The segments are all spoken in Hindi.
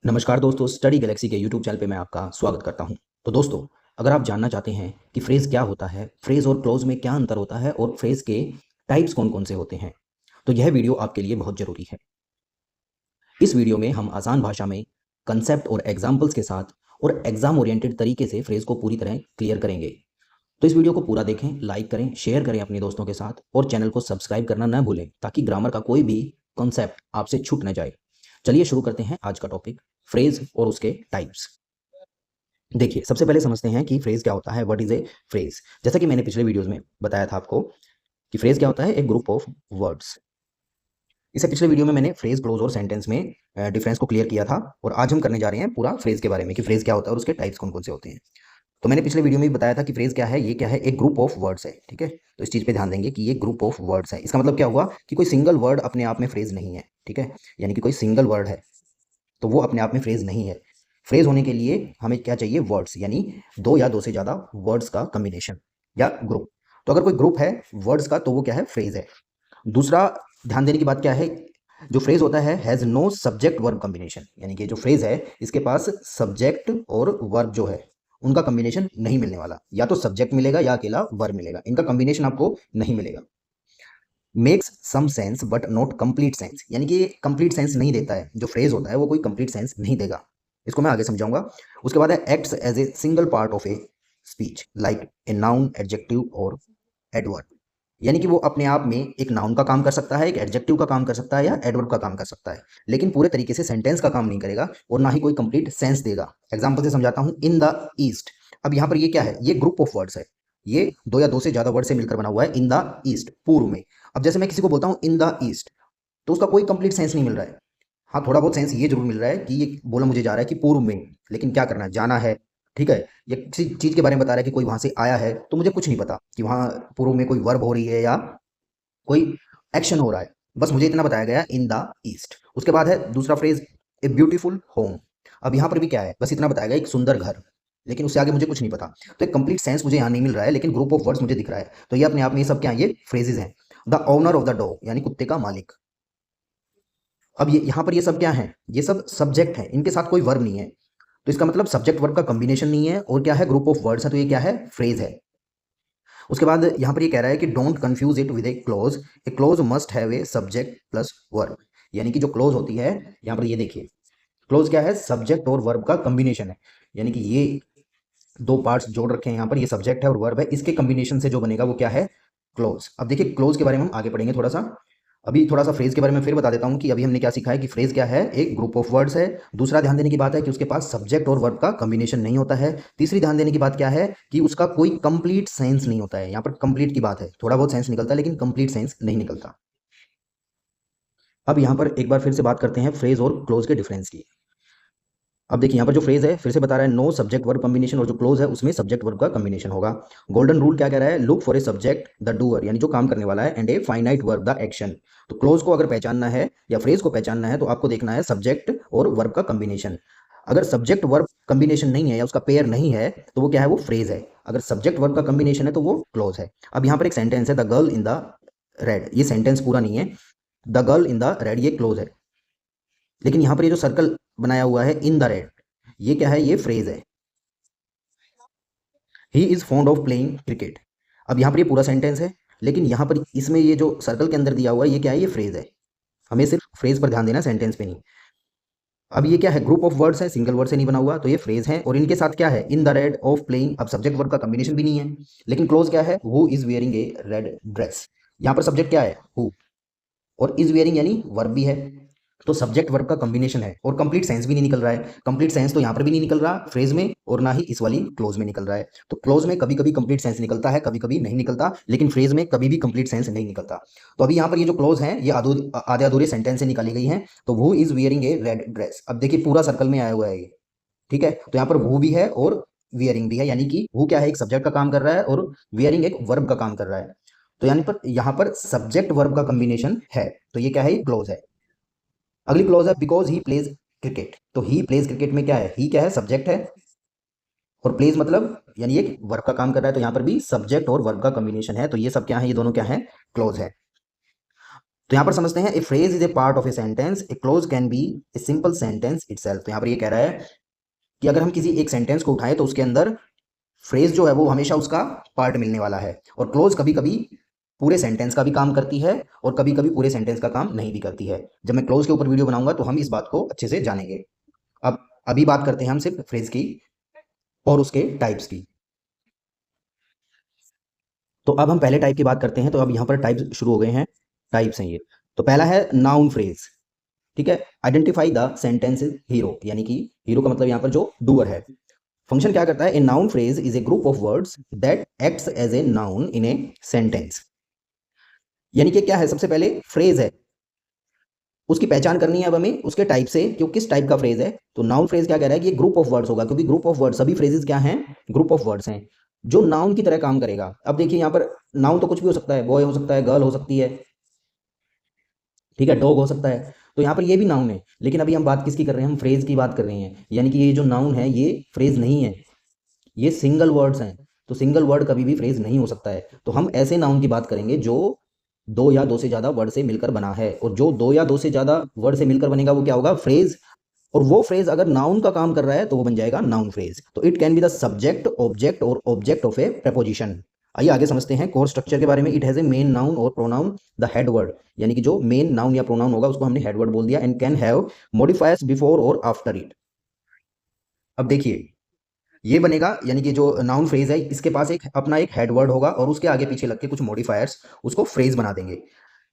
नमस्कार दोस्तों, स्टडी गैलेक्सी के यूट्यूब चैनल पे मैं आपका स्वागत करता हूं। तो दोस्तों, अगर आप जानना चाहते हैं कि फ्रेज़ क्या होता है, फ्रेज़ और क्लोज़ में क्या अंतर होता है और फ्रेज़ के टाइप्स कौन-कौन से होते हैं, तो यह वीडियो आपके लिए बहुत ज़रूरी है। इस वीडियो में हम आसान भाषा में कंसेप्ट और एग्ज़ाम्पल्स के साथ और एग्ज़ाम ओरिएंटेड तरीके से फ्रेज़ को पूरी तरह क्लियर करेंगे। तो इस वीडियो को पूरा देखें, लाइक करें, शेयर करें अपने दोस्तों के साथ और चैनल को सब्सक्राइब करना ना भूलें ताकि ग्रामर का कोई भी कॉन्सेप्ट आपसे छूट ना जाए। चलिए शुरू करते हैं आज का टॉपिक, फ्रेज़ और उसके टाइप्स। देखिए, सबसे पहले समझते हैं कि फ्रेज़ क्या होता है, व्हाट इज़ ए फ्रेज़? जैसा कि मैंने पिछले वीडियोज़ में बताया था आपको कि फ्रेज़ क्या होता है, एक ग्रुप ऑफ वर्ड्स। इससे पिछले वीडियो में मैंने फ्रेज़, क्लोज़ और सेंटेंस में डिफरेंस को क्लियर किया था और आज हम करने जा रहे हैं पूरा फ्रेज़ के बारे में कि फ्रेज़ क्या होता है और उसके टाइप्स कौन-कौन से होते हैं। तो मैंने पिछले वीडियो में भी बताया था कि फ्रेज़ क्या है, ये क्या है, एक ग्रुप ऑफ वर्ड्स है, ठीक है? तो इस चीज़ पे ध्यान देंगे कि ये ग्रुप ऑफ वर्ड्स है। इसका मतलब क्या हुआ कि कोई सिंगल वर्ड अपने आप में फ्रेज़ नहीं है, ठीक है? यानी कि कोई सिंगल वर्ड है, तो वो अपने आप में फ्रेज़ नहीं है। फ्रेज़ होने के लिए हमें क्या चाहिए? वर्ड्स, यानी 2 या 2 से ज़्यादा वर्ड्स का कॉम्बिनेशन या ग्रुप। तो अगर कोई ग्रुप है वर्ड्स का तो वो क्या है? फ्रेज़ है। दूसरा ध्यान देने की बात क्या है? जो फ्रेज़ होता है has no subject verb combination, यानी कि जो फ्रेज़ है इसके पास सब्जेक्ट और वर्ब जो है उनका कॉम्बिनेशन नहीं मिलने वाला। या तो सब्जेक्ट मिलेगा या अकेला वर्ब मिलेगा। इनका कॉम्बिनेशन आपको नहीं मिलेगा। Makes some sense but not complete sense, यानी कि कंप्लीट सेंस नहीं देता है। जो फ्रेज होता है वो कोई कंप्लीट सेंस नहीं देगा। इसको मैं आगे समझाऊंगा। उसके बाद है acts as a single part of a speech like a noun, adjective और एडवर्ब, यानी कि वो अपने आप में एक नाउन का काम कर सकता है, एक एडजेक्टिव का काम कर सकता है या एडवर्ब का काम कर सकता है, लेकिन पूरे तरीके से सेंटेंस का काम नहीं करेगा और ना ही कोई कंप्लीट सेंस देगा। एग्जाम्पल से समझाता हूँ, इन द ईस्ट। अब यहाँ पर ये क्या है? ये ग्रुप ऑफ वर्ड्स है। ये 2 या 2 से ज्यादा वर्ड से मिलकर बना हुआ है। इन द ईस्ट, पूर्व में। अब जैसे मैं किसी को बोलता हूँ इन द ईस्ट, तो उसका कोई कंप्लीट सेंस नहीं मिल रहा है। हाँ, थोड़ा बहुत सेंस ये जरूर मिल रहा है कि ये बोला मुझे जा रहा है कि पूर्व में, लेकिन क्या करना है? जाना है, ठीक है? या किसी चीज के बारे में बता रहा है कि कोई वहां से आया है, तो मुझे कुछ नहीं पता कि वहां पूर्व में कोई वर्ब हो रही है या कोई एक्शन हो रहा है। बस मुझे इतना बताया गया, इन द ईस्ट। उसके बाद है दूसरा फ्रेज, ए ब्यूटीफुल होम। अब यहाँ पर भी क्या है? बस इतना बताया गया, एक सुंदर घर, लेकिन उससे आगे मुझे कुछ नहीं पता। तो एक कंप्लीट सेंस मुझे यहाँ नहीं मिल रहा है, लेकिन ग्रुप ऑफ वर्ड्स मुझे दिख रहा है। तो ये अपने आप में ये सब क्या है? ये फ्रेजेस हैं। The owner of the dog, यानी कुत्ते का मालिक। अब ये यहाँ पर ये सब क्या है? ये सब सब्जेक्ट है, इनके साथ कोई वर्ब नहीं है। तो इसका मतलब सब्जेक्ट वर्ब का कॉम्बिनेशन नहीं है और क्या है? ग्रुप ऑफ वर्ड्स है, तो ये क्या है? फ्रेज है। उसके बाद यहाँ पर ये कह रहा है कि don't confuse it with A close must have a subject plus verb, यानी कि जो क्लोज होती है, यहाँ पर ये देखिए, क्लोज क्या है? सब्जेक्ट और वर्ब का कॉम्बिनेशन है। यानी कि ये दो पार्ट्स जोड़ रखे हैं यहाँ पर, ये सब्जेक्ट है और वर्ब है, इसके कॉम्बिनेशन से जो बनेगा वो क्या है? क्लोज। अब देखिए, क्लोज के बारे में हम आगे पढ़ेंगे थोड़ा सा। अभी थोड़ा सा फ्रेज के बारे में फिर बता देता हूँ कि अभी हमने क्या सीखा है कि फ्रेज क्या है? एक ग्रुप ऑफ वर्ड्स है। दूसरा ध्यान देने की बात है कि उसके पास सब्जेक्ट और वर्ब का कॉम्बिनेशन नहीं होता है। तीसरी ध्यान देने की बात क्या है कि उसका कोई कंप्लीट सेंस नहीं होता है। यहाँ पर कंप्लीट की बात है, थोड़ा बहुत सेंस निकलता है लेकिन कंप्लीट सेंस नहीं निकलता। अब यहाँ पर एक बार फिर से बात करते हैं फ्रेज और क्लोज के डिफरेंस की। अब देखिए, यहाँ पर जो फ्रेज है फिर से बता रहा है, नो सब्जेक्ट वर्ब कॉम्बिनेशन, और जो क्लोज है उसमें सब्जेक्ट वर्ब का कॉम्बिनेशन होगा। गोल्डन रूल क्या कह रहा है? Look for a subject the doer, यानी जो काम करने वाला है, and a finite verb the action. तो क्लोज को अगर पहचानना है या फ्रेज को पहचानना है तो आपको देखना है सब्जेक्ट और वर्ब का कॉम्बिनेशन। अगर सब्जेक्ट वर्ब कॉम्बिनेशन नहीं है या उसका पेयर नहीं है तो वो क्या है? वो फ्रेज है। अगर सब्जेक्ट वर्ब का कॉम्बिनेशन है तो वो क्लोज है। अब यहाँ पर एक सेंटेंस है, the girl in the red. ये सेंटेंस पूरा नहीं है। The girl in the red ये क्लोज है, लेकिन यहाँ पर ये जो सर्कल बनाया हुआ है, इन द रेड, ये क्या है? ये फ्रेज है। He is fond of playing cricket. अब यहाँ पर ये पूरा सेंटेंस है, लेकिन यहाँ पर इसमें ये जो सर्कल के अंदर दिया हुआ है ये क्या है? ये फ्रेज है। हमें सिर्फ फ्रेज पर ध्यान देना, सेंटेंस पे नहीं। अब ये क्या है? ग्रुप ऑफ वर्ड्स है, सिंगल वर्ड से नहीं बना हुआ, तो ये फ्रेज है। और इनके साथ क्या है? इन द रेड ऑफ प्लेइंग। अब सब्जेक्ट वर्ब का कॉम्बिनेशन भी नहीं है, लेकिन क्लोज क्या है? Who is wearing A red dress. यहाँ पर सब्जेक्ट क्या है? हु, और इज वेयरिंग यानी वर्ब भी है। तो सब्जेक्ट वर्ब का कॉम्बिनेशन है और कंप्लीट सेंस भी नहीं निकल रहा है। कंप्लीट सेंस तो यहाँ पर भी नहीं निकल रहा फ्रेज में, और ना ही इस वाली क्लोज में निकल रहा है। तो क्लोज में कभी कभी कंप्लीट सेंस निकलता है, कभी कभी नहीं निकलता, लेकिन फ्रेज में कभी भी कंप्लीट सेंस नहीं निकलता। तो अभी यहाँ पर ये जो क्लोज है ये आधे अधूरे सेंटेंस से निकाली गई है। तो वो is wearing A red dress, अब देखिए पूरा सर्कल में आया हुआ है ये, ठीक है? तो यहाँ पर वो भी है और वियरिंग भी है, यानी कि वो क्या है? एक सब्जेक्ट का काम कर रहा है और वियरिंग एक वर्ब का काम कर रहा है। तो यानी पर यहाँ पर सब्जेक्ट वर्ब का कॉम्बिनेशन है, तो ये क्या है? ये क्लोज है। अगली क्लॉज है, बिकॉज ही प्लेज क्रिकेट। तो ही प्लेज क्रिकेट में क्या है? ही क्या है? सब्जेक्ट है, और प्लेज मतलब यानी एक वर्ब का काम कर रहा है, तो यहाँ पर भी सब्जेक्ट और वर्ब का कॉम्बिनेशन है। तो ये सब क्या है? ये दोनों क्या है? क्लोज है। तो यहाँ पर समझते हैं, ए phrase is A part of a sentence, A close can be a simple sentence itself. तो यहाँ पर ये कह रहा है कि अगर हम किसी एक सेंटेंस को उठाएं तो उसके अंदर फ्रेज जो है वो हमेशा उसका पार्ट मिलने वाला है, और क्लोज कभी कभी पूरे सेंटेंस का भी काम करती है और कभी कभी पूरे सेंटेंस का काम नहीं भी करती है। जब मैं क्लोज के ऊपर वीडियो बनाऊंगा तो हम इस बात को अच्छे से जानेंगे। अब अभी बात करते हैं हम सिर्फ फ्रेज की और उसके टाइप्स की। तो अब हम पहले टाइप की बात करते हैं। तो अब यहाँ पर टाइप्स शुरू हो गए हैं, टाइप्स हैं ये। तो पहला है नाउन फ्रेज। ठीक है, आइडेंटिफाई द सेंटेंस हीरो, यानी कि हीरो का मतलब यहाँ पर जो डूअर है। फंक्शन क्या करता है, a noun phrase is a group of words that acts as a noun in a sentence. यानी कि क्या है, सबसे पहले फ्रेज है, उसकी पहचान करनी है अब हमें उसके टाइप से कि वो किस टाइप का फ्रेज है। तो नाउन फ्रेज क्या कह रहा है कि ये ग्रुप ऑफ वर्ड्स होगा, क्योंकि ग्रुप ऑफ वर्ड्स, सभी फ्रेजेस क्या हैं, ग्रुप ऑफ वर्ड्स हैं, जो नाउन की तरह काम करेगा। अब देखिए यहाँ पर नाउन तो कुछ भी हो सकता है, बॉय हो सकता है, गर्ल हो सकती है, ठीक है, डॉग हो सकता है। तो यहाँ पर ये भी नाउन है, लेकिन अभी हम बात किसकी कर रहे हैं, हम फ्रेज की बात कर रहे हैं। यानी कि ये जो नाउन है ये फ्रेज नहीं है, ये सिंगल वर्ड्स हैं। तो सिंगल वर्ड कभी भी फ्रेज नहीं हो सकता है। तो हम ऐसे नाउन की बात करेंगे जो दो या दो से ज्यादा वर्ड से मिलकर बना है, और जो दो या दो से ज्यादा वर्ड से मिलकर बनेगा वो क्या होगा, फ्रेज। और वो फ्रेज अगर नाउन का काम कर रहा है तो वो बन जाएगा नाउन फ्रेज। तो it can be the subject, object और ऑब्जेक्ट ऑफ ए प्रपोजिशन। आइए आगे समझते हैं कोर स्ट्रक्चर के बारे में। It has a main noun और प्रोनाउन द हेड वर्ड, यानी कि जो मेन नाउन या प्रोनाउन होगा उसको हमने हेड वर्ड बोल दिया। And can have modifiers before और आफ्टर इट। अब देखिए ये बनेगा, यानी कि जो नाउन फ्रेज है इसके पास एक अपना एक हेड वर्ड होगा और उसके आगे पीछे लग के कुछ मॉडिफायर्स उसको फ्रेज बना देंगे।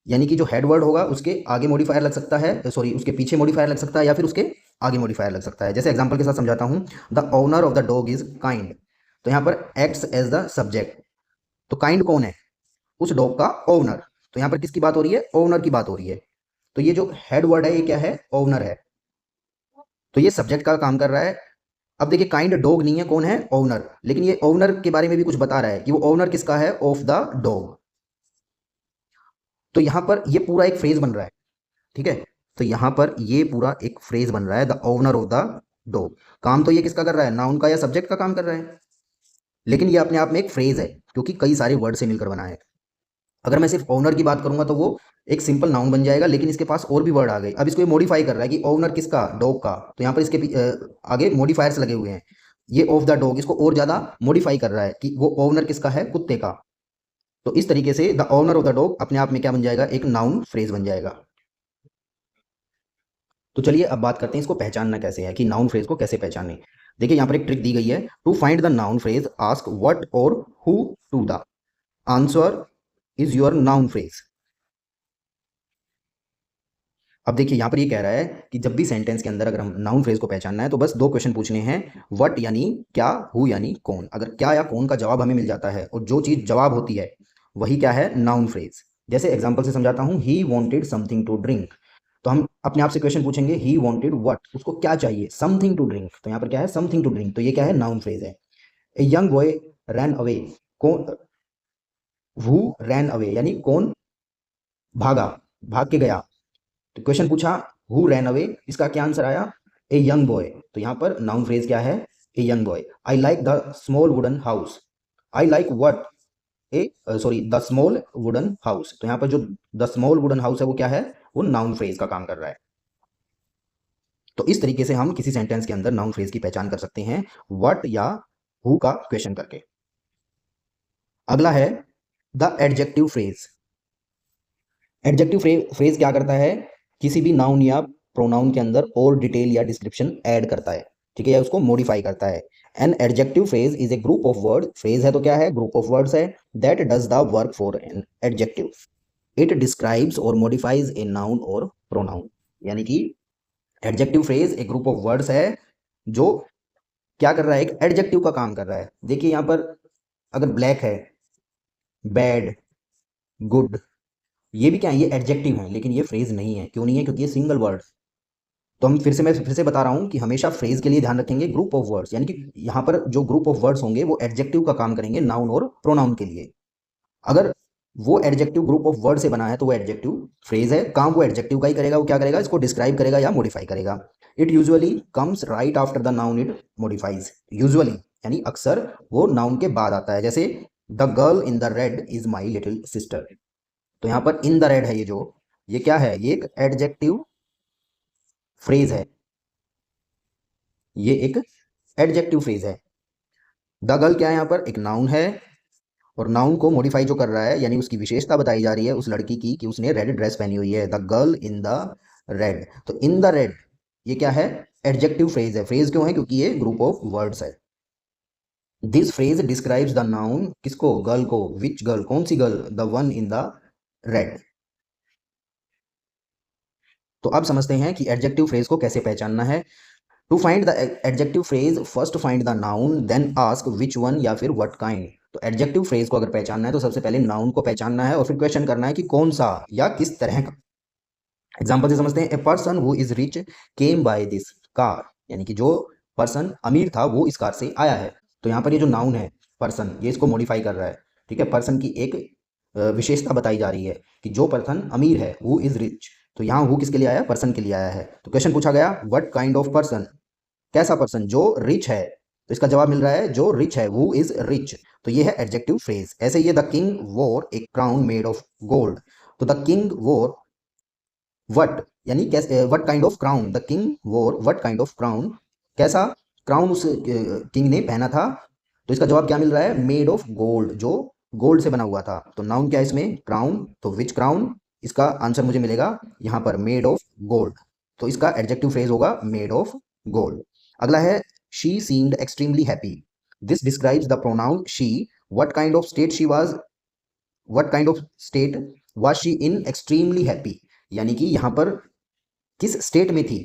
यानी कि जो हेड वर्ड होगा उसके आगे मॉडिफायर लग सकता है, सॉरी उसके पीछे मॉडिफायर लग सकता है, या फिर उसके आगे मॉडिफायर लग सकता है। जैसे एग्जांपल के साथ समझाता हूं, the owner of the dog is kind. तो यहाँ पर एक्ट्स एज द सब्जेक्ट। तो काइंड कौन है, उस डॉग का ओनर। तो यहाँ पर किसकी बात हो रही है, ओनर की बात हो रही है। तो ये जो हेड वर्ड है ये क्या है, ओनर है। तो ये सब्जेक्ट का काम कर रहा है। अब देखिए काइंड डॉग नहीं है, कौन है, ओनर। लेकिन ये ओनर के बारे में भी कुछ बता रहा है कि वो ओनर किसका है, ऑफ द डॉग। तो यहां पर ये पूरा एक फ्रेज बन रहा है, ठीक है। तो यहां पर ये पूरा एक फ्रेज बन रहा है, the owner of the dog. काम तो ये किसका कर रहा है, नाउन का या सब्जेक्ट का काम कर रहा है, लेकिन ये अपने आप में एक फ्रेज है क्योंकि कई सारे वर्ड से मिलकर बना है। अगर मैं सिर्फ ओनर की बात करूंगा तो वो एक सिंपल नाउन बन जाएगा, लेकिन इसके पास और भी वर्ड आ गए। अब इसको ये मॉडिफाई कर रहा है कि ओनर किसका, डॉग का। तो यहाँ पर इसके आगे मॉडिफायर्स लगे हुए हैं। ये ऑफ द डॉग इसको और ज्यादा मॉडिफाई कर रहा है कि वो ओनर किसका है, कुत्ते का। तो इस तरीके से the owner of the dog अपने आप में क्या बन जाएगा, एक नाउन फ्रेज बन जाएगा। तो चलिए अब बात करते हैं इसको पहचानना कैसे है, कि नाउन फ्रेज को कैसे पहचाने। देखिए यहाँ पर एक ट्रिक दी गई है, to find the noun phrase ask what और who to the answer is your noun phrase. अब देखिए यहाँ पर ये कह रहा है कि जब भी सेंटेंस के अंदर अगर हम नाउन फ्रेज को पहचानना है तो बस दो क्वेश्चन पूछने हैं, व्हाट यानी क्या, हु यानी कौन। अगर क्या या कौन का जवाब हमें मिल जाता है और जो चीज जवाब होती है वही क्या है, नाउन फ्रेज। जैसे एग्जांपल से समझाता हूँ, he wanted something to drink. तो हम अपने आप से क्वेश्चन पूछेंगे, ही वांटेड व्हाट, उसको क्या चाहिए, समथिंग टू ड्रिंक। तो यहाँ पर क्या है, समथिंग टू ड्रिंक। तो ये क्या है, नाउन फ्रेज है। A young boy ran away, कौन, हु रैन अवे यानी कौन भागा, भाग के गया। तो क्वेश्चन पूछा हु रैन अवे, इसका क्या आंसर आया, ए यंग बॉय। तो यहाँ पर नाउन फ्रेज क्या है, a young boy. I like the small wooden house, I like what, A sorry the small wooden house. तो यहाँ पर जो द स्मॉल वुडन हाउस है वो क्या है, वो नाउन फ्रेज का काम कर रहा है। तो इस तरीके से हम किसी सेंटेंस के अंदर नाउन फ्रेज की पहचान कर सकते हैं, व्हाट या हु का क्वेश्चन करके। अगला है the adjective phrase. Adjective phrase क्या करता है, किसी भी नाउन या प्रोनाउन के अंदर और डिटेल या डिस्क्रिप्शन ऐड करता है, ठीक है, या उसको मॉडिफाई करता है। An adjective phrase is a group of word, phrase है तो क्या है, ग्रुप ऑफ वर्ड्स है, that does the work for an adjective. It describes और मॉडिफाइज ए नाउन और प्रोनाउन। यानी कि एडजेक्टिव फ्रेज एक ग्रुप ऑफ वर्ड्स है जो क्या कर रहा है, एक एडजेक्टिव का काम कर रहा है। देखिए यहाँ पर अगर ब्लैक है, बैड, गुड, ये भी क्या है, ये एडजेक्टिव है, लेकिन ये फ्रेज नहीं है। क्यों नहीं है, क्योंकि ये सिंगल वर्ड। तो मैं फिर से बता रहा हूं कि हमेशा फ्रेज के लिए ध्यान रखेंगे ग्रुप ऑफ वर्ड्स, यानी कि यहाँ पर जो ग्रुप ऑफ वर्ड्स होंगे वो एडजेक्टिव का काम करेंगे नाउन और प्रोनाउन के लिए। अगर वो एडजेक्टिव ग्रुप ऑफ वर्ड से बना है तो वो एडजेक्टिव फ्रेज है, काम वो एडजेक्टिव का ही करेगा। वो क्या करेगा, इसको डिस्क्राइब करेगा या मॉडिफाई करेगा। It usually comes right after the noun it modifies. Usually यानी अक्सर वो नाउन के बाद आता है। जैसे, the girl in the red is my little sister. तो यहाँ पर इन द रेड है ये जो, ये क्या है, ये एक एडजेक्टिव फ्रेज है, ये एक एडजेक्टिव फ्रेज है। द गर्ल क्या है, यहाँ पर एक नाउन है, और नाउन को मॉडिफाई जो कर रहा है, यानी उसकी विशेषता बताई जा रही है उस लड़की की कि उसने रेड ड्रेस पहनी हुई है, the girl in the red. तो इन द रेड ये क्या है, एडजेक्टिव फ्रेज है। फ्रेज क्यों है, क्योंकि ये ग्रुप ऑफ वर्ड्स है। This phrase describes the noun, किसको, गर्ल को। विच गर्ल, कौन सी girl, the one in the red. तो अब समझते हैं कि एडजेक्टिव फ्रेज को कैसे पहचानना है। To find the adjective phrase, first find the noun then ask which one या फिर व्हाट काइंड। तो एडजेक्टिव फ्रेज को अगर पहचानना है तो सबसे पहले नाउन को पहचानना है और फिर क्वेश्चन करना है कि कौन सा या किस तरह का। एग्जाम्पल से समझते हैं, a person who is rich came by this car, यानी कि जो पर्सन अमीर था वो इस कार से आया है। तो यहाँ पर ये जो नाउन है पर्सन, ये इसको मॉडिफाई कर रहा है। ठीक है, पर्सन की एक विशेषता बताई जा रही है कि जो पर्सन अमीर है, हु इज रिच। तो यहाँ हु किसके लिए आया, पर्सन के लिए आया है। तो क्वेश्चन पूछा गया व्हाट काइंड ऑफ पर्सन, कैसा पर्सन, जो रिच है। तो इसका जवाब मिल रहा है जो रिच है, हु इज रिच। तो ये है एडजेक्टिव फ्रेज। ऐसे ये द किंग वोर ए क्राउन मेड ऑफ गोल्ड। तो द किंग वोर वट, यानी कैसे, what kind of crown, the king वोर वट काइंड ऑफ क्राउन, कैसा क्राउन उस किंग ने पहना था। तो इसका जवाब क्या मिल रहा है, मेड ऑफ गोल्ड, जो गोल्ड से बना हुआ था। तो नाउन क्या है इसमें, क्राउन, तो विच क्राउन, इसका आंसर मुझे मिलेगा यहाँ पर मेड ऑफ गोल्ड। तो इसका एडजेक्टिव फ्रेज होगा मेड ऑफ गोल्ड। अगला है she seemed extremely happy. This describes the pronoun she, what kind of state she was, what kind of state was she in extremely happy, यानी कि यहाँ पर किस स्टेट में थी।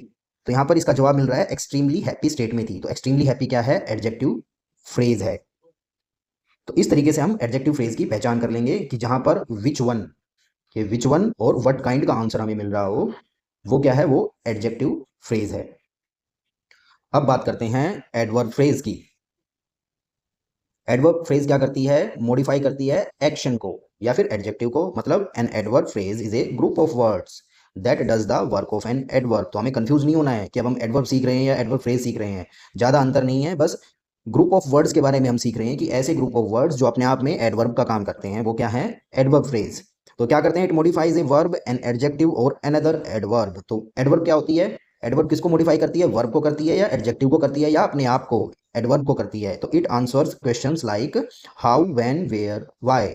तो यहाँ पर इसका जवाब मिल रहा है एक्सट्रीमली हैप्पी स्टेट में थी। तो एक्सट्रीमली हैप्पी क्या है, एडजेक्टिव फ्रेज है। तो इस तरीके से हम एडजेक्टिव फ्रेज की पहचान कर लेंगे कि जहां पर विच वन, ये विच वन और व्हाट काइंड का आंसर हमें मिल रहा हो, वो क्या है, वो एडजेक्टिव फ्रेज है। अब बात करते हैं एडवर्ब फ्रेज की। एडवर्ब फ्रेज क्या करती है, मॉडिफाई करती है एक्शन को या फिर एडजेक्टिव को। मतलब an adverb phrase is a group of words that does the work of an adverb. तो हमें कंफ्यूज नहीं होना है कि अब हम एडवर्ब सीख रहे हैं या एडवर्ब फ्रेज सीख रहे हैं, ज़्यादा अंतर नहीं है। बस ग्रुप ऑफ वर्ड्स के बारे में हम सीख रहे हैं कि ऐसे ग्रुप ऑफ वर्ड्स जो अपने आप में एडवर्ब का काम करते हैं, वो क्या है, एडवर्ब फ्रेज। तो क्या करते हैं, it modifies a verb an adjective और अनदर एडवर्ब। तो एडवर्ब क्या होती है, एडवर्ब किसको मॉडिफाई करती है, वर्ब को करती है या एडजेक्टिव को करती है या अपने आप को, एडवर्ब को करती है। तो it answers questions like how, when, where, why.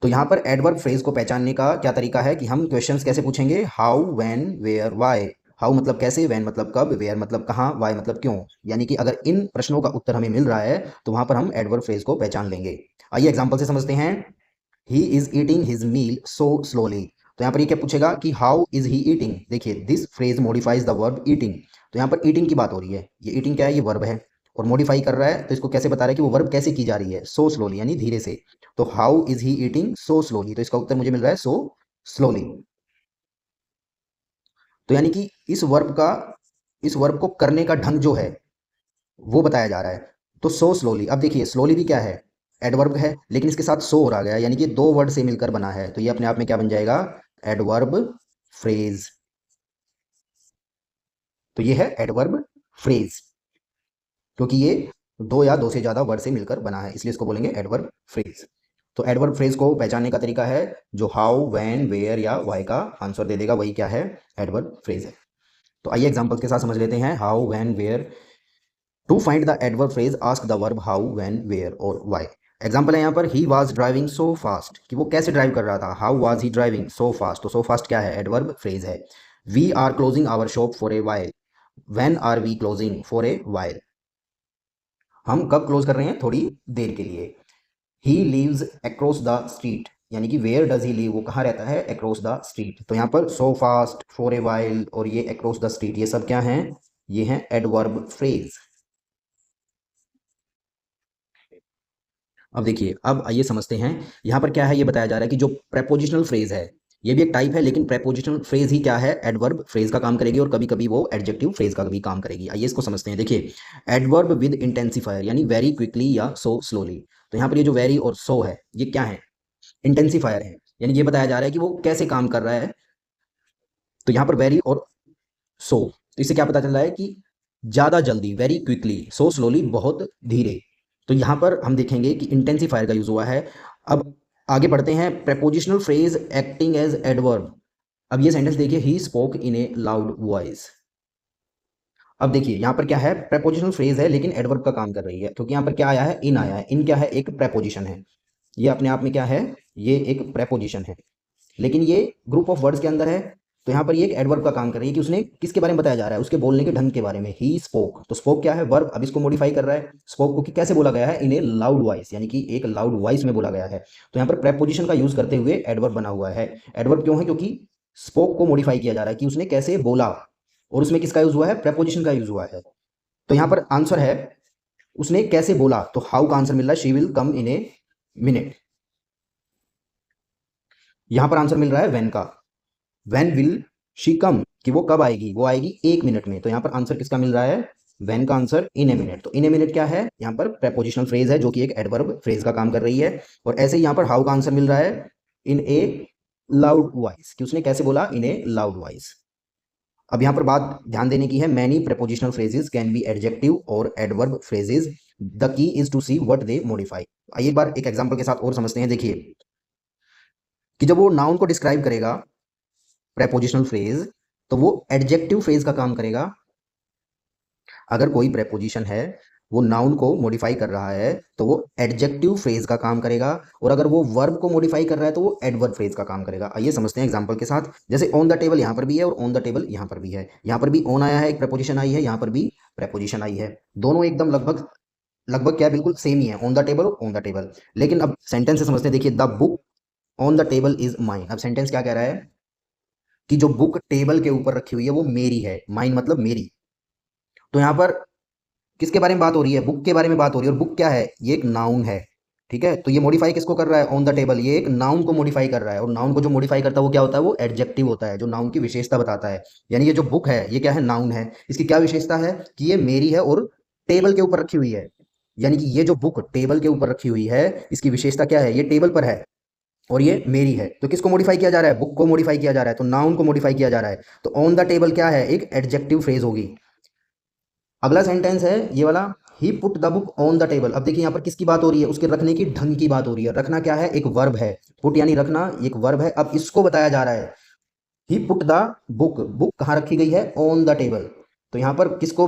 तो यहाँ पर एडवर्ब फ्रेज को पहचानने का क्या तरीका है कि हम क्वेश्चंस कैसे पूछेंगे, how, when, where, why. How मतलब कैसे, व्हेन मतलब कब, वेयर मतलब कहाँ, व्हाई मतलब क्यों। यानी कि अगर इन प्रश्नों का उत्तर हमें मिल रहा है तो वहां पर हम एडवर्ब फ्रेज को पहचान लेंगे। आइए एग्जाम्पल से समझते हैं। He is eating his meal so slowly. तो यहाँ पर ये क्या पूछेगा कि हाउ इज ही ईटिंग। देखिए this phrase modifies the verb eating. तो यहाँ पर ईटिंग की बात हो रही है, ये ईटिंग क्या है, ये वर्ब है और मॉडिफाई कर रहा है। तो इसको कैसे बता रहा है कि वो वर्ब कैसे की जा रही है, सो स्लोली, यानी धीरे से। तो how is he eating so slowly, तो इसका उत्तर मुझे मिल रहा है सो स्लोली। तो यानी कि इस वर्ब को करने का ढंग जो है वो बताया जा रहा है। तो सो स्लोली, अब देखिए स्लोली भी क्या है, एडवर्ब है, लेकिन इसके साथ सो हो रहा गया, यानी कि दो वर्ड से मिलकर बना है। तो ये अपने आप में क्या बन जाएगा, एडवर्ब फ्रेज। तो ये है एडवर्ब फ्रेज, क्योंकि ये दो या दो से ज्यादा वर्ड से मिलकर बना है, इसलिए इसको बोलेंगे एडवर्ब फ्रेज। तो एडवर्ब फ्रेज को पहचानने का तरीका है, जो हाउ, व्हेन, वेयर या व्हाई का आंसर दे देगा वही क्या है, एडवर्ब फ्रेज है। तो आइए एग्जांपल के साथ समझ लेते हैं। How, when, where. To find the adverb phrase ask the verb how, when, where और व्हाई। एग्जाम्पल है यहाँ पर, he was driving so fast, कि वो कैसे ड्राइव कर रहा था। How was he driving so fast, तो सो फास्ट क्या है, एडवर्ब फ्रेज है। We are closing our shop for a while, when are we closing for a while. हम कब क्लोज कर रहे हैं, थोड़ी देर के लिए। He leaves across the street, यानी कि वेयर डज ही लीव, वो कहाँ रहता है, अक्रॉस द स्ट्रीट। तो यहाँ पर so fast, for a while और ये अक्रॉस द स्ट्रीट, ये सब क्या हैं, ये हैं एडवर्ब फ्रेज। अब देखिए, अब आइए समझते हैं यहाँ पर क्या है। ये बताया जा रहा है कि जो प्रेपोजिशनल फ्रेज है, ये भी एक टाइप है, लेकिन प्रेपोजिशनल फ्रेज ही क्या है, एडवर्ब फ्रेज का काम करेगी और कभी कभी वो एडजेक्टिव फ्रेज का भी काम करेगी। आइए इसको समझते हैं। देखिए एडवर्ब विद इंटेंसिफायर, यानी वेरी क्विकली या सो स्लोली। तो यहाँ पर ये जो वेरी और सो है, ये क्या है, इंटेंसिफायर है, यानी ये बताया जा रहा है कि वो कैसे काम कर रहा है। तो यहाँ पर वेरी और सो, तो इससे क्या पता चल रहा है कि ज़्यादा जल्दी, वेरी क्विकली, सो स्लोली, बहुत धीरे। तो यहाँ पर हम देखेंगे कि इंटेंसिफायर का यूज़ हुआ है। अब आगे बढ़ते हैं, prepositional phrase acting as adverb. अब ये सेंटेंस देखिए, he spoke in a loud voice. अब देखिए यहाँ पर क्या है, प्रेपोजिशनल फ्रेज है लेकिन एडवर्ब का काम कर रही है, क्योंकि यहाँ पर क्या आया है, इन आया है। इन क्या है, एक प्रेपोजिशन है। ये अपने आप में क्या है, ये एक प्रेपोजिशन है, लेकिन ये ग्रुप ऑफ वर्ड्स के अंदर है। तो यहाँ पर ये एक एडवर्ब का काम कर रही है कि उसने किसके बारे में बताया जा रहा है, उसके बोलने के ढंग के बारे में। ही स्पोक, तो स्पोक क्या है, वर्ब। अब इसको मॉडिफाई कर रहा है स्पोक को, कि कैसे बोला गया है, इन ए लाउड वॉइस, यानी कि एक लाउड वॉइस में बोला गया है। तो यहाँ पर प्रेपोजिशन का यूज करते हुए एडवर्ब बना हुआ है। एडवर्ब क्यों है, क्योंकि स्पोक को मॉडिफाई किया जा रहा है कि उसने कैसे बोला, और उसमें किसका यूज हुआ है, प्रेपोजिशन का यूज हुआ है। तो यहाँ पर आंसर है, उसने कैसे बोला, तो हाउ का आंसर मिल रहा है, she will come in a minute. यहां पर आंसर मिल रहा है व्हेन का, व्हेन विल शी कम, कि वो कब आएगी, वो आएगी 1 मिनट में। तो यहाँ पर आंसर किसका मिल रहा है, व्हेन का आंसर इन ए मिनट। तो इन ए मिनट क्या है, यहाँ पर प्रेपोजिशनल फ्रेज है जो कि एक एडवर्ब फ्रेज का काम कर रही है। और ऐसे ही यहाँ पर हाउ का आंसर मिल रहा है इन ए लाउड वॉइस, कि उसने कैसे बोला, इन ए लाउड वॉइस। अब यहाँ पर बात ध्यान देने की है, many prepositional phrases can be adjective और adverb phrases, the key is to see what they modify. आइए एक बार एक एग्जांपल के साथ और समझते हैं। देखिए कि जब वो नाउन को डिस्क्राइब करेगा प्रेपोजिशनल फ्रेज, तो वो एडजेक्टिव फ्रेज का काम करेगा। अगर कोई प्रेपोजिशन है वो नाउन को मॉडिफाई कर रहा है तो वो एडजेक्टिव फ्रेज का काम करेगा, और अगर वो वर्ब को मॉडिफाई कर रहा है तो वो एडवर्ब फ्रेज का काम करेगा। आइए समझते हैं एग्जांपल के साथ। जैसे ऑन द टेबल यहाँ पर भी है और ऑन द टेबल यहाँ पर भी है। यहाँ पर भी ऑन आया है, एक प्रेपोजिशन आई है, यहाँ पर भी प्रेपोजिशन आई है। दोनों एकदम लगभग लगभग क्या है, बिल्कुल सेम ही है, ऑन द टेबल और ऑन द टेबल। लेकिन अब सेंटेंस से समझते हैं। देखिए, the book on the table is mine. अब सेंटेंस क्या कह रहा है कि जो बुक टेबल के ऊपर रखी हुई है वो मेरी है, माइन मतलब मेरी। तो यहाँ पर किसके बारे में बात हो रही है, बुक के बारे में बात हो रही है। और बुक क्या है, ये एक नाउन है, ठीक है। तो ये मॉडिफाई किसको कर रहा है, ऑन द टेबल, ये एक नाउन को मॉडिफाई कर रहा है। और नाउन को जो मॉडिफाई करता है वो क्या होता है, वो एडजेक्टिव होता है, जो नाउन की विशेषता बताता है। यानी ये जो बुक है ये क्या है, नाउन है। इसकी क्या विशेषता है कि ये मेरी है और टेबल के ऊपर रखी हुई है। यानी कि ये जो बुक टेबल के ऊपर रखी हुई है, इसकी विशेषता क्या है, ये टेबल पर है और ये मेरी है। तो किसको मॉडिफाई किया जा रहा है, बुक को मॉडिफाई किया जा रहा है, तो नाउन को मॉडिफाई किया जा रहा है। तो ऑन द टेबल क्या है, एक एडजेक्टिव फ्रेज होगी। अगला सेंटेंस है ये वाला, he put the book on the table. अब देखिए यहाँ पर किसकी बात हो रही है, उसके रखने की ढंग की बात हो रही है। रखना क्या है, एक वर्ब है, पुट यानी रखना, एक वर्ब है। अब इसको बताया जा रहा है, ही पुट द बुक, बुक कहाँ रखी गई है, ऑन द टेबल। तो यहाँ पर किसको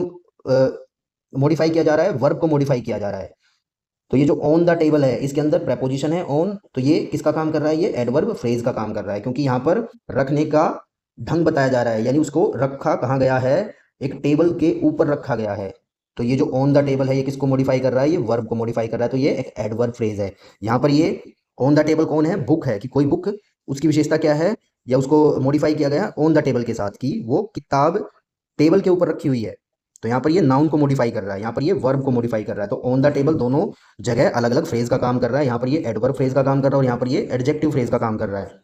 मॉडिफाई किया जा रहा है, वर्ब को मॉडिफाई किया जा रहा है। तो ये जो ऑन द टेबल है इसके अंदर प्रेपोजिशन है ऑन, तो ये किसका काम कर रहा है, ये एडवर्ब फ्रेज का काम कर रहा है, क्योंकि यहाँ पर रखने का ढंग बताया जा रहा है। यानी उसको रखा कहाँ गया है, एक टेबल के ऊपर रखा गया है। तो ये जो ऑन द टेबल है ये किसको मॉडिफाई कर रहा है, ये वर्ब को मॉडिफाई कर रहा है। तो ये एक एडवर्ब फ्रेज है। यहाँ पर ये ऑन द टेबल कौन है, बुक है, कि कोई बुक, उसकी विशेषता क्या है, या उसको मॉडिफाई किया गया ऑन द टेबल के साथ, कि वो किताब टेबल के ऊपर रखी हुई है। तो यहाँ पर ये नाउन को मॉडिफाई कर रहा है, यहाँ पर ये वर्ब को मॉडिफाई कर रहा है। तो ऑन द टेबल दोनों जगह अलग अलग फ्रेज का काम कर रहा है। यहाँ पर ये एडवर्ब फ्रेज का काम कर रहा है और यहाँ पर ये एडजेक्टिव फ्रेज का काम कर रहा है।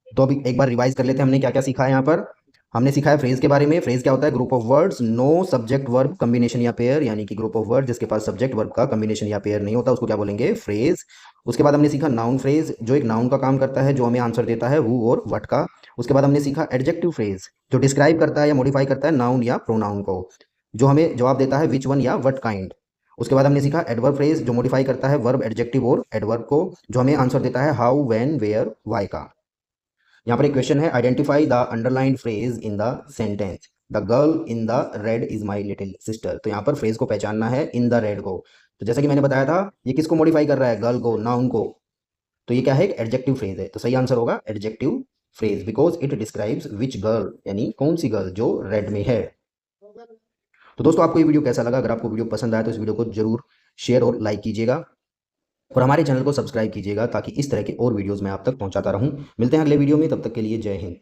तो अभी एक बार रिवाइज कर लेते हैं, हमने क्या क्या सीखा है। यहाँ पर हमने सीखा है फ्रेज के बारे में। फ्रेज क्या होता है, group of words, no subject verb combination या पेयर, यानी कि ग्रुप ऑफ वर्ड जिसके पास सब्जेक्ट वर्ब का कॉम्बिनेशन या पेयर नहीं होता उसको क्या बोलेंगे, फ्रेज। उसके बाद हमने सीखा नाउन फ्रेज, जो एक नाउन का काम करता है, जो हमें आंसर देता है हु और व्हाट का। उसके बाद हमने सीखा एडजेक्टिव फ्रेज, जो डिस्क्राइब करता है या मॉडिफाई करता है नाउन या प्रोनाउन को, जो हमें जवाब देता है विच वन या व्हाट काइंड। उसके बाद हमने सीखा एडवर्ब फ्रेज, जो मॉडिफाई करता है वर्ब, एडजेक्टिव और एडवर्ब को, जो हमें आंसर देता है हाउ, व्हेन, वेयर, व्हाई का। यहाँ पर एक क्वेश्चन है, identify the underlined phrase in the sentence, the girl in the red is my little sister. तो यहाँ पर फ्रेज को पहचानना है, इन द रेड को। तो जैसा कि मैंने बताया था, ये किसको मॉडिफाई कर रहा है, गर्ल को, नाउन को। तो ये क्या है, एक एडजेक्टिव फ्रेज है। तो सही आंसर होगा adjective phrase, because it describes which girl, यानी कौन सी गर्ल जो रेड में है। तो दोस्तों आपको ये वीडियो कैसा लगा, अगर आपको वीडियो पसंद आया तो इस वीडियो को जरूर शेयर और लाइक कीजिएगा, और हमारे चैनल को सब्सक्राइब कीजिएगा, ताकि इस तरह के और वीडियोस मैं आप तक पहुंचाता रहूं। मिलते हैं अगले वीडियो में, तब तक के लिए जय हिंद।